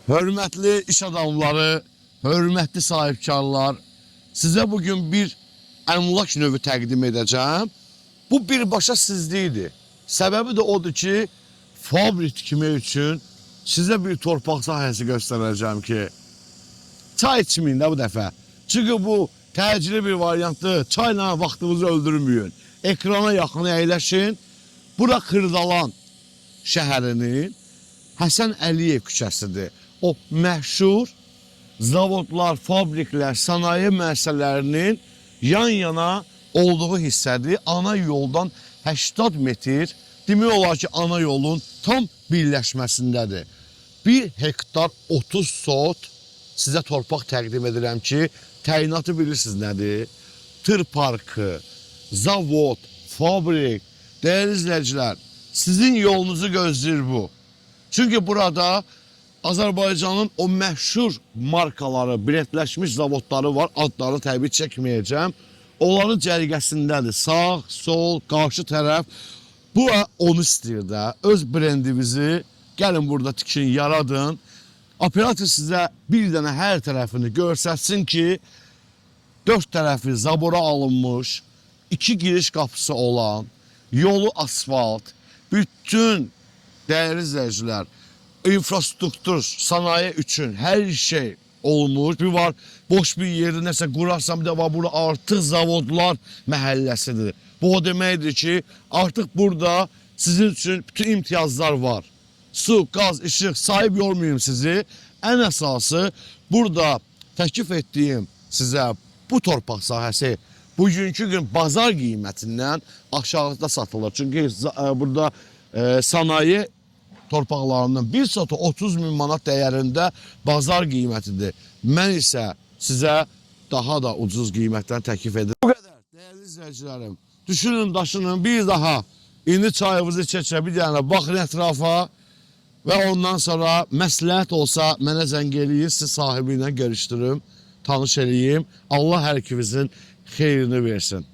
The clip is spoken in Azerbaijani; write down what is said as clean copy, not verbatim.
Hörmətli iş adamları, hörmətli sahibkarlar, sizə bugün bir əmlak növü təqdim edəcəm. Bu birbaşa sizlikdir. Səbəbi də odur ki, fabrik tikmək üçün sizə bir torpaq sahəsi göstərəcəm ki, çay içməyin də bu dəfə. Çünki bu təcili bir variantdır. Çayla vaxtınızı öldürməyin. Ekrana yaxın əyləşin. Bura Xırdalan şəhərinin Həsən Əliyev küçəsidir. O məşhur zavodlar, fabriklər, sənaye müəssisələrinin yan-yana olduğu hissədir. Ana yoldan 80 metr, demək olar ki, ana yolun tam birləşməsindədir. 1 hektar 30 sot sizə torpaq təqdim edirəm ki, təyinatı bilirsiniz nədir? Tır parkı, zavod, fabrik, dəyərli izləyicilər, sizin yolunuzu gözləyir bu. Çünki burada Azərbaycanın o məşhur markaları, brendləşmiş zavodları var, adlarını təbii çəkməyəcəm. Onların cərgəsindədir, sağ, sol, qarşı tərəf. Bu onu istəyir də, öz brendimizi gəlin burada tikin, yaradın. Operator sizə bir dənə hər tərəfini görsətsin ki, 4 tərəfi zabora alınmış, 2 giriş qapısı olan, yolu asfalt, bütün dəyərli izləyicilər, infrastruktur, sanayi üçün hər şey olmuş. Bir var, boş bir yeri nəsə qurarsam bir də var, burada artıq zavodlar məhəlləsidir. Bu o deməkdir ki, artıq burada sizin üçün bütün imtiyazlar var. Su, qaz, işıq, sahib yormayayım sizi. Ən əsası burada təklif etdiyim sizə bu torpaq sahəsi bugünkü gün bazar qiymətindən aşağıda satılır. Çünki burada sanayi torpaqlarının bir sotu 30 min manat dəyərində bazar qiymətidir. Mən isə sizə daha da ucuz qiymətdən təklif edirəm. Bu qədər, dəyərli izləyicilərim. Düşünün, daşının bir daha indi çayınızı çəkə, bir dənə baxın ətrafa və ondan sonra məsləhət olsa mənə zəng eləyin, sizi sahibi ilə görüşdürüm, tanış eləyim. Allah hər ikinizin xeyrini versin.